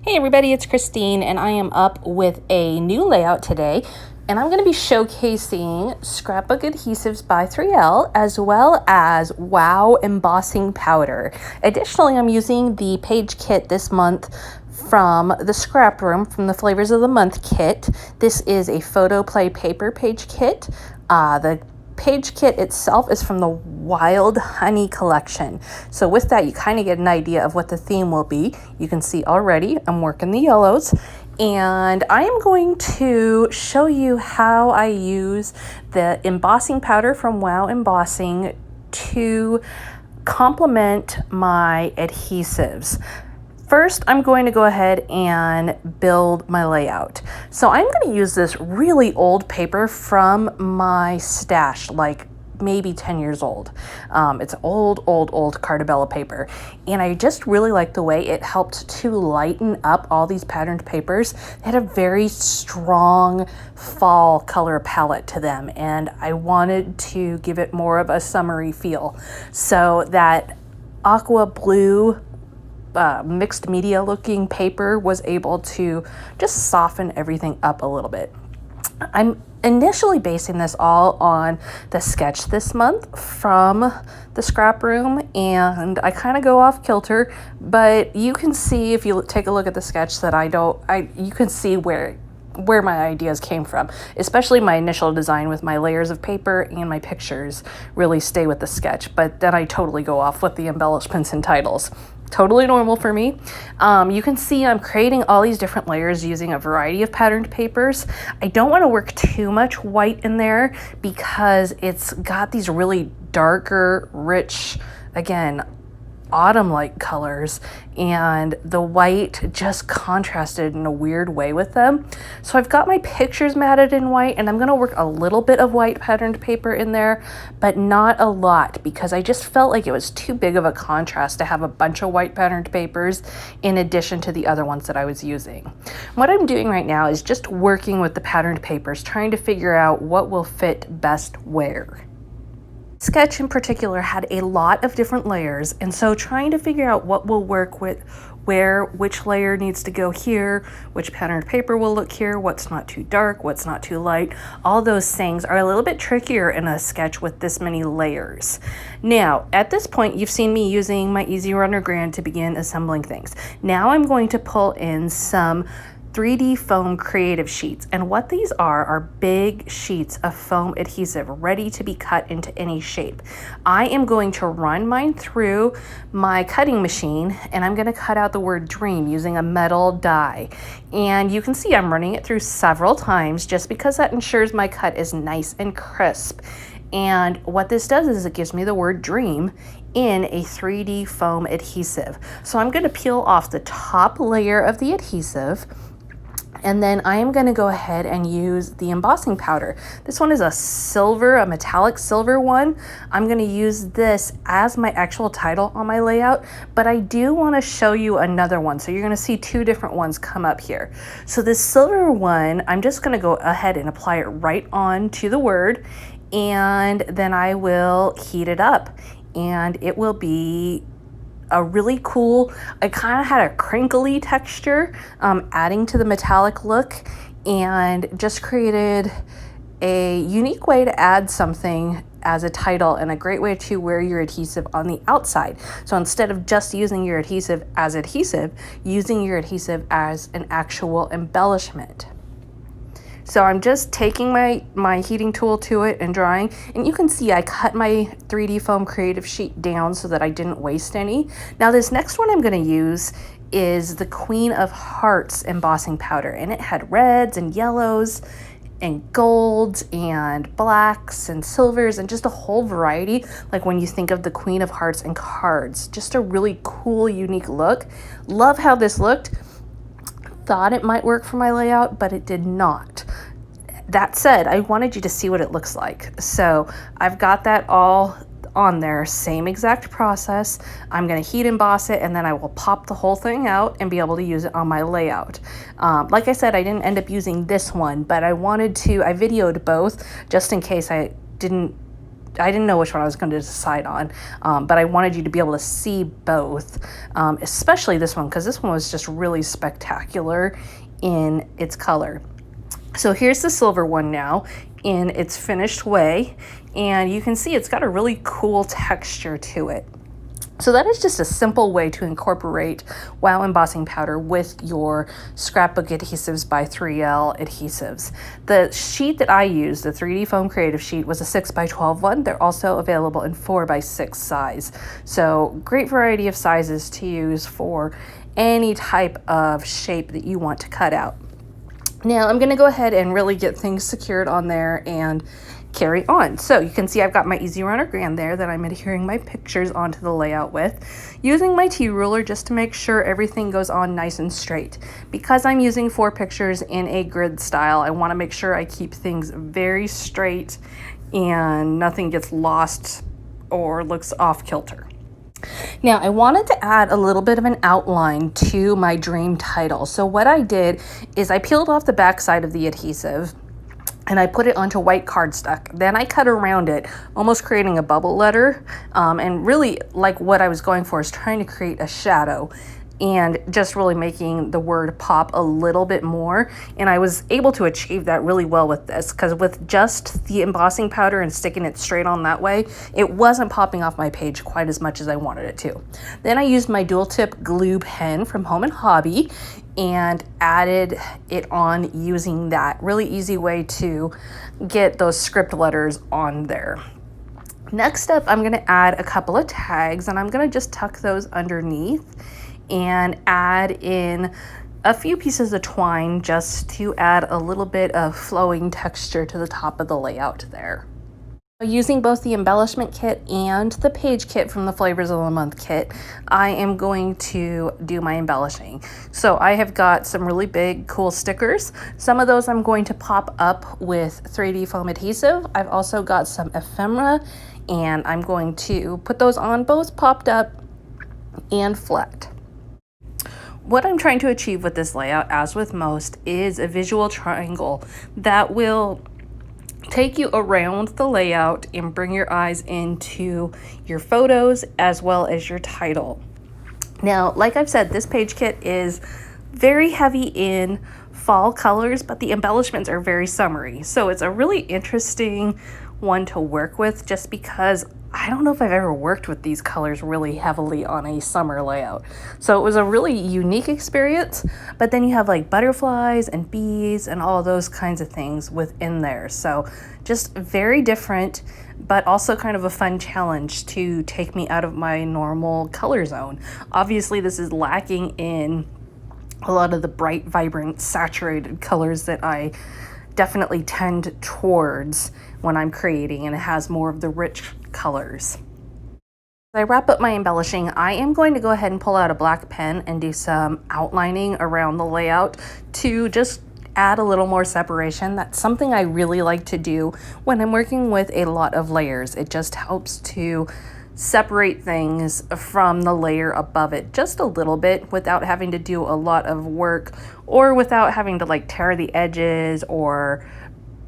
Hey everybody, it's Christine and I am up with a new layout today, and I'm going to be showcasing Scrapbook adhesives by 3L as well as Wow Embossing Powder. Additionally, I'm using the page kit this month from the Scrap Room from the Flavors of the Month kit. This is a photo play paper page kit. The page kit itself is from the Wild Honey collection. So with that, you kind of get an idea of what the theme will be. You can see already I'm working the yellows, and I am going to show you how I use the embossing powder from Wow Embossing to complement my adhesives. First, I'm going to go ahead and build my layout. So I'm going to use this really old paper from my stash, like maybe 10 years old. It's old Cartabella paper. And I just really like the way it helped to lighten up all these patterned papers. They had a very strong fall color palette to them, and I wanted to give it more of a summery feel. So that aqua blue mixed media looking paper was able to just soften everything up a little bit. I'm initially basing this all on the sketch this month from the Scrap Room, and I kind of go off kilter, but you can see if you take a look at the sketch that you can see where my ideas came from, especially my initial design with my layers of paper and my pictures really stay with the sketch, but then I totally go off with the embellishments and titles. Totally normal for me. You can see I'm creating all these different layers using a variety of patterned papers. I don't want to work too much white in there because it's got these really darker, rich, again, autumn-like colors, and the white just contrasted in a weird way with them. So I've got my pictures matted in white, and I'm going to work a little bit of white patterned paper in there, but not a lot, because I just felt like it was too big of a contrast to have a bunch of white patterned papers in addition to the other ones that I was using. What I'm doing right now is just working with the patterned papers, trying to figure out what will fit best where. Sketch in particular had a lot of different layers, and so trying to figure out what will work with where, which layer needs to go here, which patterned paper will look here, what's not too dark, what's not too light, all those things are a little bit trickier in a sketch with this many layers. Now, at this point, you've seen me using my Easy Runner Grand to begin assembling things. Now I'm going to pull in some 3D foam creative sheets, and what these are big sheets of foam adhesive ready to be cut into any shape. I am going to run mine through my cutting machine, and I'm going to cut out the word dream using a metal die, and you can see I'm running it through several times just because that ensures my cut is nice and crisp. And what this does is it gives me the word dream in a 3D foam adhesive. So I'm going to peel off the top layer of the adhesive, and then I am going to go ahead and use the embossing powder. This one is a metallic silver one. I'm going to use this as my actual title on my layout, but I do want to show you another one. So you're going to see two different ones come up here. So this silver one, I'm just going to go ahead and apply it right on to the word, and then I will heat it up, and it will be a really cool, I kind of had a crinkly texture, adding to the metallic look, and just created a unique way to add something as a title and a great way to wear your adhesive on the outside. So instead of just using your adhesive as adhesive, using your adhesive as an actual embellishment. So I'm just taking my heating tool to it and drying, and you can see I cut my 3D foam creative sheet down so that I didn't waste any. Now this next one I'm going to use is the Queen of Hearts embossing powder, and it had reds and yellows and golds and blacks and silvers and just a whole variety, like when you think of the Queen of Hearts and cards. Just a really cool, unique look. Love how this looked. Thought it might work for my layout, but it did not. That said, I wanted you to see what it looks like. So I've got that all on there, same exact process. I'm going to heat emboss it, and then I will pop the whole thing out and be able to use it on my layout. Like I said, I didn't end up using this one, but I videoed both just in case I didn't I didn't know which one I was going to decide on, but I wanted you to be able to see both, especially this one, because this one was just really spectacular in its color. So here's the silver one now in its finished way, and you can see it's got a really cool texture to it. So that is just a simple way to incorporate Wow embossing powder with your Scrapbook adhesives by 3L adhesives. The sheet that I used, the 3D foam creative sheet, was a 6x12 one. They're also available in 4x6 size. So great variety of sizes to use for any type of shape that you want to cut out. Now I'm going to go ahead and really get things secured on there and carry on. So you can see I've got my Easy Runner Grand there that I'm adhering my pictures onto the layout with, using my T-ruler just to make sure everything goes on nice and straight. Because I'm using 4 pictures in a grid style, I want to make sure I keep things very straight and nothing gets lost or looks off kilter. Now, I wanted to add a little bit of an outline to my dream title. So what I did is I peeled off the back side of the adhesive and I put it onto white cardstock. Then I cut around it, almost creating a bubble letter. And really, like, what I was going for is trying to create a shadow and just really making the word pop a little bit more. And I was able to achieve that really well with this, because with just the embossing powder and sticking it straight on that way, it wasn't popping off my page quite as much as I wanted it to. Then I used my dual tip glue pen from Home and Hobby and added it on using that. Really easy way to get those script letters on there. Next up, I'm gonna add a couple of tags, and I'm gonna just tuck those underneath and add in a few pieces of twine just to add a little bit of flowing texture to the top of the layout there. Using both the embellishment kit and the page kit from the Flavors of the Month kit, I am going to do my embellishing. So I have got some really big, cool stickers. Some of those I'm going to pop up with 3D foam adhesive. I've also got some ephemera, and I'm going to put those on both popped up and flat. What I'm trying to achieve with this layout, as with most, is a visual triangle that will take you around the layout and bring your eyes into your photos as well as your title. Now, like I've said, this page kit is very heavy in fall colors, but the embellishments are very summery. So it's a really interesting one to work with, just because I don't know if I've ever worked with these colors really heavily on a summer layout. So it was a really unique experience, but then you have like butterflies and bees and all those kinds of things within there. So just very different, but also kind of a fun challenge to take me out of my normal color zone. Obviously, this is lacking in a lot of the bright, vibrant, saturated colors that I definitely tend towards when I'm creating, and it has more of the rich colors. As I wrap up my embellishing, I am going to go ahead and pull out a black pen and do some outlining around the layout to just add a little more separation. That's something I really like to do when I'm working with a lot of layers. It just helps to separate things from the layer above it just a little bit without having to do a lot of work, or without having to like tear the edges or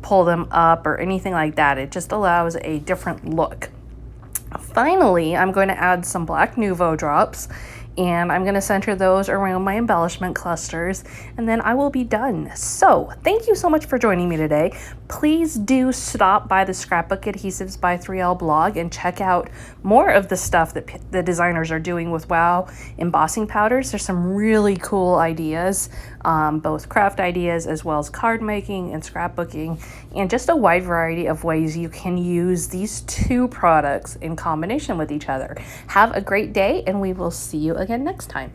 pull them up or anything like that. It just allows a different look. Finally, I'm going to add some black Nouveau Drops, and I'm going to center those around my embellishment clusters, and then I will be done. So thank you so much for joining me today. Please do stop by the Scrapbook Adhesives by 3L blog and check out more of the stuff that the designers are doing with Wow embossing powders. There's some really cool ideas, both craft ideas as well as card making and scrapbooking, and just a wide variety of ways you can use these two products in combination with each other. Have a great day, and we will see you again next time.